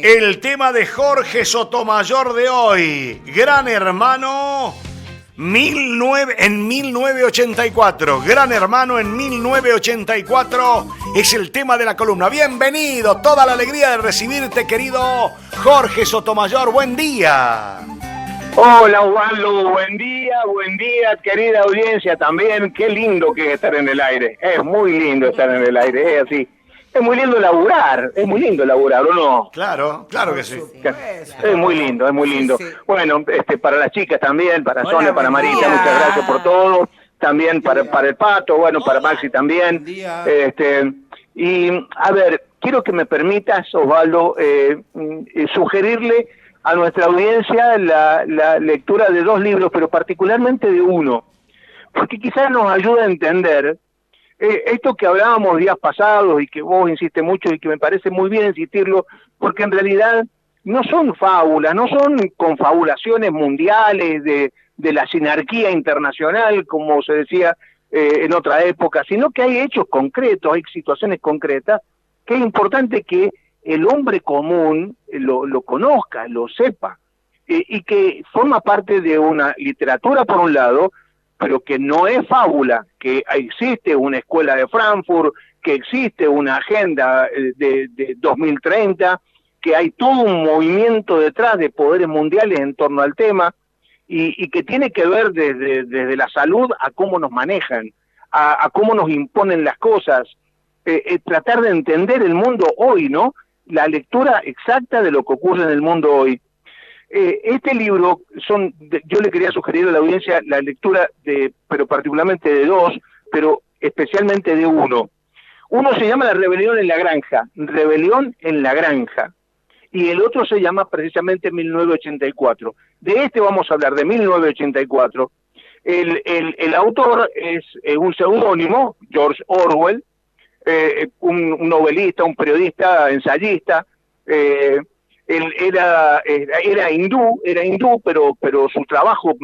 El tema de Jorge Sotomayor de hoy, Gran Hermano en 1984. Gran Hermano en 1984 es el tema de la columna. Bienvenido, toda la alegría de recibirte, querido Jorge Sotomayor. Buen día. Hola, Osvaldo, buen día, querida audiencia también. Qué lindo que es estar en el aire. Es muy lindo estar en el aire, es así. Es muy lindo laburar, ¿o no? Claro que sí. Es muy lindo. Sí. Bueno, para las chicas también, para Sonia, para Marita, muchas gracias por todo. También para el Pato, bueno, para Maxi también. Y, a ver, quiero que me permitas, Osvaldo, sugerirle a nuestra audiencia la lectura de dos libros, pero particularmente de uno, porque quizás nos ayuda a entender esto que hablábamos días pasados y que vos insistes mucho y que me parece muy bien insistirlo, porque en realidad no son fábulas, no son confabulaciones mundiales de la sinarquía internacional, como se decía en otra época, sino que hay hechos concretos, hay situaciones concretas, que es importante que el hombre común lo conozca, lo sepa, y que forma parte de una literatura por un lado, pero que no es fábula, que existe una escuela de Frankfurt, que existe una agenda de 2030, que hay todo un movimiento detrás de poderes mundiales en torno al tema, y que tiene que ver desde la salud a cómo nos manejan, a cómo nos imponen las cosas, tratar de entender el mundo hoy, ¿no? La lectura exacta de lo que ocurre en el mundo hoy. Este libro yo le quería sugerir a la audiencia la lectura pero particularmente de dos, pero especialmente de uno. Uno se llama La Rebelión en la Granja, y el otro se llama precisamente 1984. De este vamos a hablar, de 1984. El autor es un seudónimo, George Orwell, un novelista, un periodista, ensayista. Él era hindú, pero su trabajo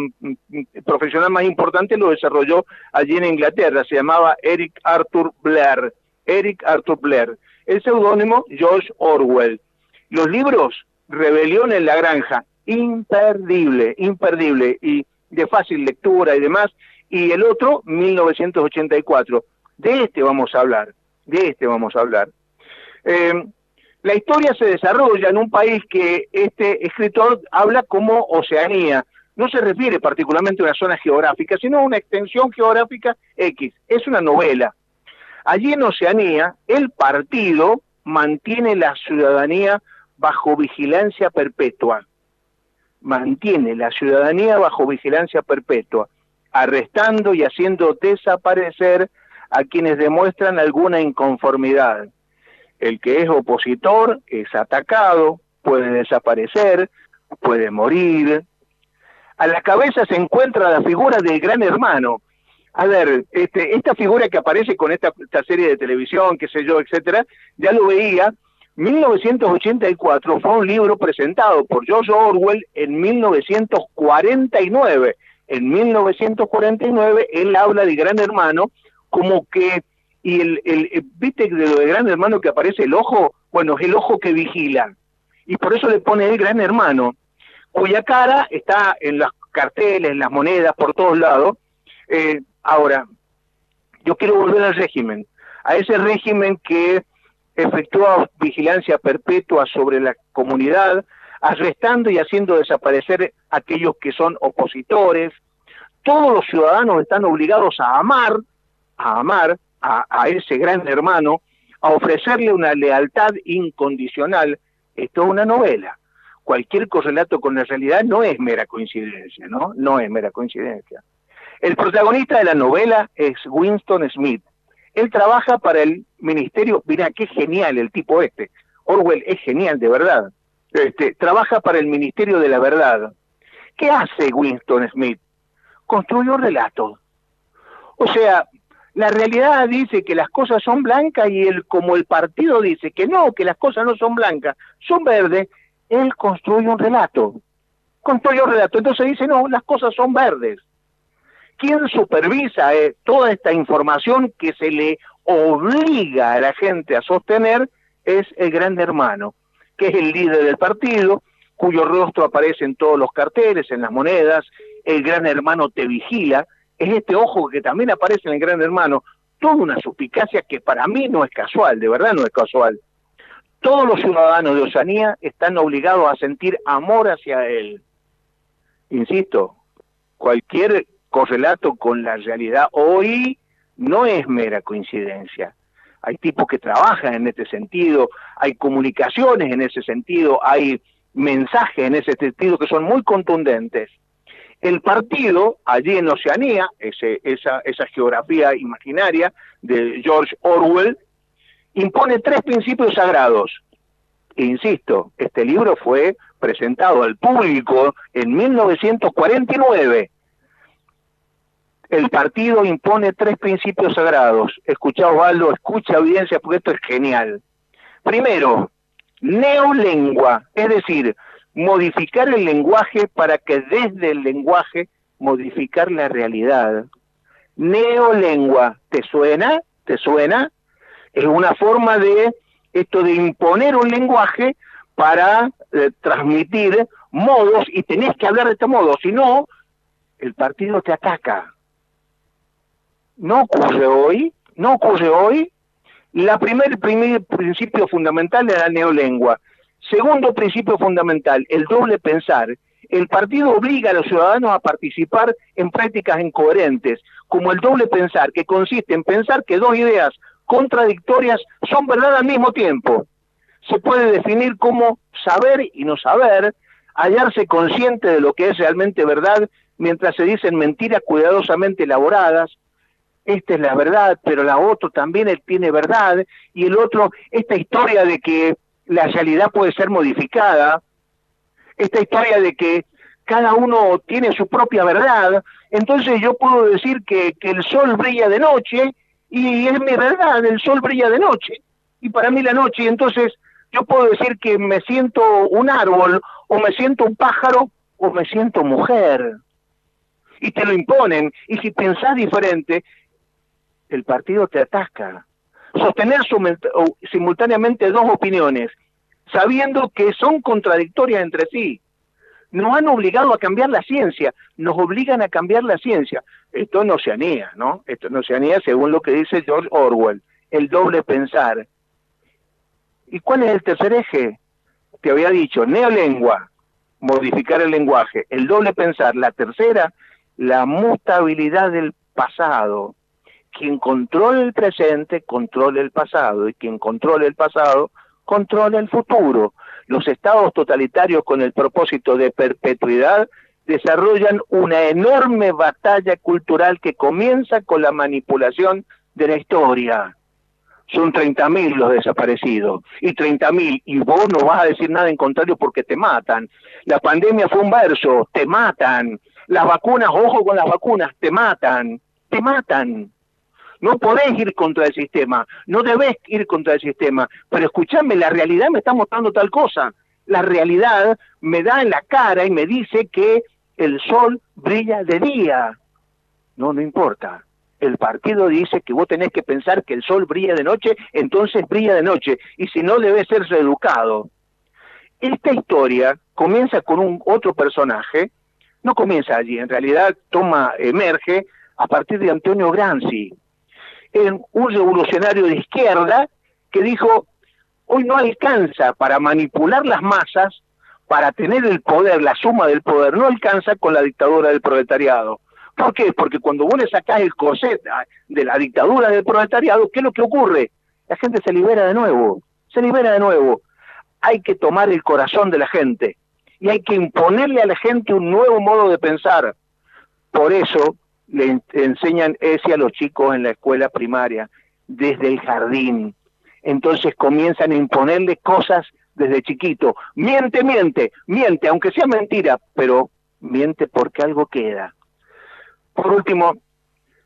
profesional más importante lo desarrolló allí en Inglaterra. Se llamaba Eric Arthur Blair. El seudónimo, George Orwell. Los libros, Rebelión en la Granja, imperdible, y de fácil lectura y demás. Y el otro, 1984. De este vamos a hablar. La historia se desarrolla en un país que este escritor habla como Oceanía. No se refiere particularmente a una zona geográfica, sino a una extensión geográfica X. Es una novela. Allí en Oceanía, el partido mantiene la ciudadanía bajo vigilancia perpetua. Arrestando y haciendo desaparecer a quienes demuestran alguna inconformidad. El que es opositor es atacado, puede desaparecer, puede morir. A la cabeza se encuentra la figura del Gran Hermano. A ver, esta figura que aparece con esta serie de televisión, qué sé yo, etcétera, ya lo veía. 1984 fue un libro presentado por George Orwell en 1949. En 1949 él habla de Gran Hermano como que, y viste de lo de Gran Hermano que aparece el ojo, bueno, es el ojo que vigila, y por eso le pone el Gran Hermano, cuya cara está en los carteles, en las monedas, por todos lados. Ahora, yo quiero volver al régimen, a ese régimen que efectúa vigilancia perpetua sobre la comunidad, arrestando y haciendo desaparecer a aquellos que son opositores. Todos los ciudadanos están obligados a amar a ese Gran Hermano, a ofrecerle una lealtad incondicional. Esto es una novela. Cualquier correlato con la realidad no es mera coincidencia, ¿no? No es mera coincidencia. El protagonista de la novela es Winston Smith. Él trabaja para el ministerio, mirá, qué genial el tipo este. Orwell es genial, de verdad. Trabaja para el Ministerio de la Verdad. ¿Qué hace Winston Smith? Construye un relato. O sea, la realidad dice que las cosas son blancas y como el partido dice que no, que las cosas no son blancas, son verdes, él construye un relato. Entonces dice, no, las cosas son verdes. ¿Quién supervisa toda esta información que se le obliga a la gente a sostener? Es el Gran Hermano. que es el líder del partido, cuyo rostro aparece en todos los carteles, en las monedas, el Gran Hermano te vigila, es este ojo que también aparece en el Gran Hermano, toda una suspicacia que para mí no es casual, de verdad no es casual. Todos los ciudadanos de Oceanía están obligados a sentir amor hacia él. Insisto, cualquier correlato con la realidad hoy no es mera coincidencia. Hay tipos que trabajan en este sentido, hay comunicaciones en ese sentido, hay mensajes en ese sentido que son muy contundentes. El partido, allí en Oceanía, esa geografía imaginaria de George Orwell, impone 3 principios sagrados. E insisto, este libro fue presentado al público en 1949. El partido impone 3 principios sagrados. Escucha, Osvaldo, escucha, audiencia, porque esto es genial. Primero, neolengua, es decir, modificar el lenguaje para que desde el lenguaje modificar la realidad. Neolengua, ¿te suena? ¿Te suena? Es una forma de esto de imponer un lenguaje para transmitir modos, y tenés que hablar de este modo, si no, el partido te ataca. No ocurre hoy, no ocurre hoy. Primer principio fundamental de la neolengua. Segundo principio fundamental, el doble pensar. El partido obliga a los ciudadanos a participar en prácticas incoherentes, como el doble pensar, que consiste en pensar que 2 ideas contradictorias son verdad al mismo tiempo. Se puede definir como saber y no saber, hallarse consciente de lo que es realmente verdad, mientras se dicen mentiras cuidadosamente elaboradas. Esta es la verdad, pero la otra también tiene verdad, y el otro, esta historia de que la realidad puede ser modificada, esta historia de que cada uno tiene su propia verdad, entonces yo puedo decir que el sol brilla de noche, y es mi verdad, el sol brilla de noche, y para mí la noche, y entonces yo puedo decir que me siento un árbol, o me siento un pájaro, o me siento mujer, y te lo imponen, y si pensás diferente, el partido te ataca. Sostener simultáneamente 2 opiniones, sabiendo que son contradictorias entre sí. Nos han obligado a cambiar la ciencia, nos obligan a cambiar la ciencia. Esto en Oceanía, ¿no? Esto en Oceanía, según lo que dice George Orwell, el doble pensar. ¿Y cuál es el tercer eje? Te había dicho, neolengua, modificar el lenguaje, el doble pensar. La tercera, la mutabilidad del pasado. Quien controla el presente, controla el pasado, y quien controla el pasado, controla el futuro. Los estados totalitarios, con el propósito de perpetuidad, desarrollan una enorme batalla cultural que comienza con la manipulación de la historia. Son 30.000 los desaparecidos, y 30.000, y vos no vas a decir nada en contrario porque te matan. La pandemia fue un verso, te matan. Las vacunas, ojo con las vacunas, te matan, te matan. No podés ir contra el sistema, no debés ir contra el sistema, pero escuchame, la realidad me está mostrando tal cosa. La realidad me da en la cara y me dice que el sol brilla de día. No importa. El partido dice que vos tenés que pensar que el sol brilla de noche, entonces brilla de noche, y si no, debes ser reeducado. Esta historia comienza con otro personaje, no comienza allí, en realidad emerge a partir de Antonio Gramsci, un revolucionario de izquierda que dijo, hoy no alcanza para manipular las masas, para tener el poder, la suma del poder, no alcanza con la dictadura del proletariado. ¿Por qué? Porque cuando vos le sacás el corset de la dictadura del proletariado, ¿qué es lo que ocurre? La gente se libera de nuevo, se libera de nuevo. Hay que tomar el corazón de la gente y hay que imponerle a la gente un nuevo modo de pensar. Por eso le enseñan ese a los chicos en la escuela primaria, desde el jardín. Entonces comienzan a imponerle cosas desde chiquito. Miente, aunque sea mentira, pero miente porque algo queda. Por último,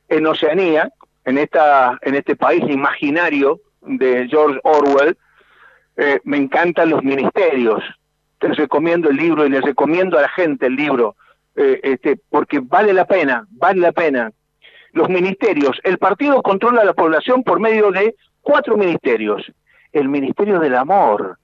en Oceanía, en este país imaginario de George Orwell, me encantan los ministerios. Te recomiendo el libro y les recomiendo a la gente el libro, porque vale la pena. Los ministerios, el partido controla a la población por medio de 4 ministerios. El ministerio del amor,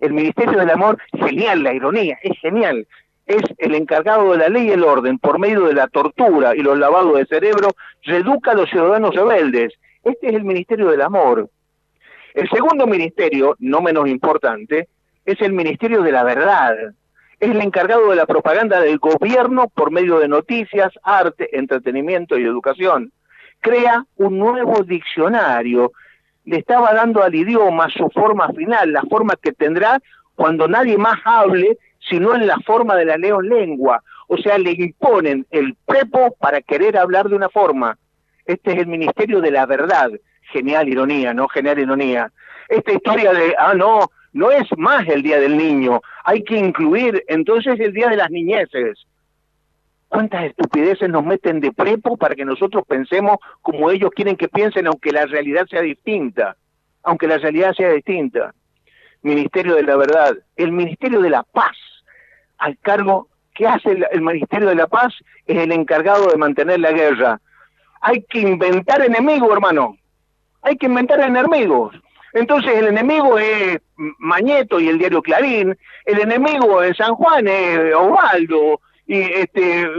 El Ministerio del Amor, genial la ironía, es genial. Es el encargado de la ley y el orden, por medio de la tortura y los lavados de cerebro, reeduca a los ciudadanos rebeldes. Este es el Ministerio del Amor. El segundo ministerio, no menos importante, es el Ministerio de la Verdad. Es el encargado de la propaganda del gobierno por medio de noticias, arte, entretenimiento y educación. Crea un nuevo diccionario. Le estaba dando al idioma su forma final, la forma que tendrá cuando nadie más hable, sino en la forma de la neolengua. O sea, le imponen el prepo para querer hablar de una forma. Este es el Ministerio de la Verdad. Genial ironía, ¿no? Genial ironía. Esta historia de, no es más el Día del Niño, hay que incluir entonces el Día de las Niñeces. ¿Cuántas estupideces nos meten de prepo para que nosotros pensemos como ellos quieren que piensen, aunque la realidad sea distinta? Aunque la realidad sea distinta. Ministerio de la Verdad, el Ministerio de la Paz, al cargo, ¿qué hace el Ministerio de la Paz? Es el encargado de mantener la guerra. Hay que inventar enemigos, hermano. Hay que inventar enemigos. Entonces el enemigo es Mañeto y el diario Clarín, el enemigo en San Juan es Osvaldo y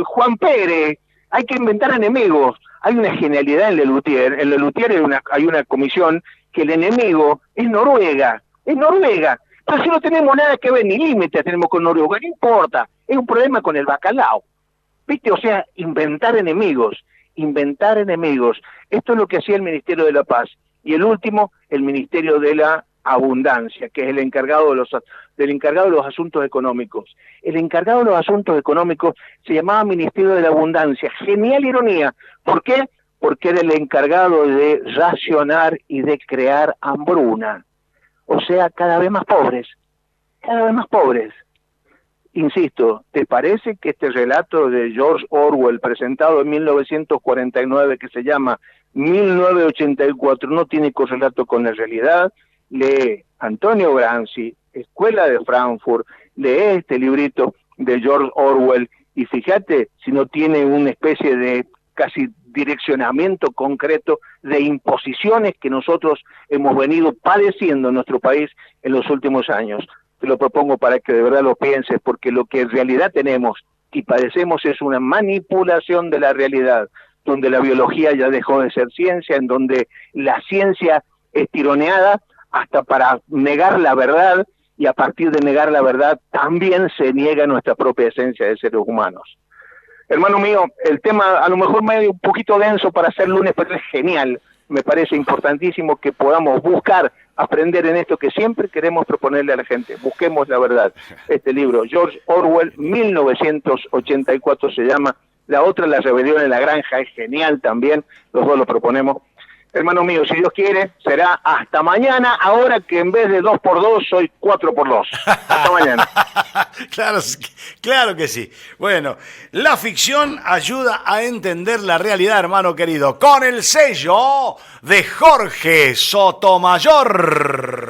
Juan Pérez. Hay que inventar enemigos. Hay una genialidad en Lelutier. En Lelutier hay una comisión que el enemigo es Noruega. Es Noruega. Pero si no tenemos nada que ver, ni límites tenemos con Noruega, no importa. Es un problema con el bacalao. ¿Viste? O sea, inventar enemigos. Inventar enemigos. Esto es lo que hacía el Ministerio de la Paz. Y el último, el Ministerio de la Abundancia, que es el encargado del encargado de los asuntos económicos. El encargado de los asuntos económicos se llamaba Ministerio de la Abundancia. Genial ironía. ¿Por qué? Porque era el encargado de racionar y de crear hambruna. O sea, cada vez más pobres. Cada vez más pobres. Insisto, ¿te parece que este relato de George Orwell, presentado en 1949, que se llama 1984, no tiene correlato con la realidad? Lee Antonio Gramsci, Escuela de Frankfurt, lee este librito de George Orwell y fíjate si no tiene una especie de casi direccionamiento concreto de imposiciones que nosotros hemos venido padeciendo en nuestro país en los últimos años. Te lo propongo para que de verdad lo pienses, porque lo que en realidad tenemos y padecemos es una manipulación de la realidad, donde la biología ya dejó de ser ciencia, en donde la ciencia es tironeada hasta para negar la verdad, y a partir de negar la verdad también se niega nuestra propia esencia de seres humanos. Hermano mío, el tema a lo mejor medio un poquito denso para hacer lunes, pero es genial. Me parece importantísimo que podamos buscar, aprender en esto que siempre queremos proponerle a la gente. Busquemos la verdad. Este libro, George Orwell, 1984 se llama. La otra, La rebelión en la granja, es genial también. Los dos lo proponemos. Hermano mío, si Dios quiere, será hasta mañana, ahora que en vez de 2x2 soy 4x2. Hasta mañana. Claro que sí. Bueno, la ficción ayuda a entender la realidad, hermano querido, con el sello de Jorge Sotomayor.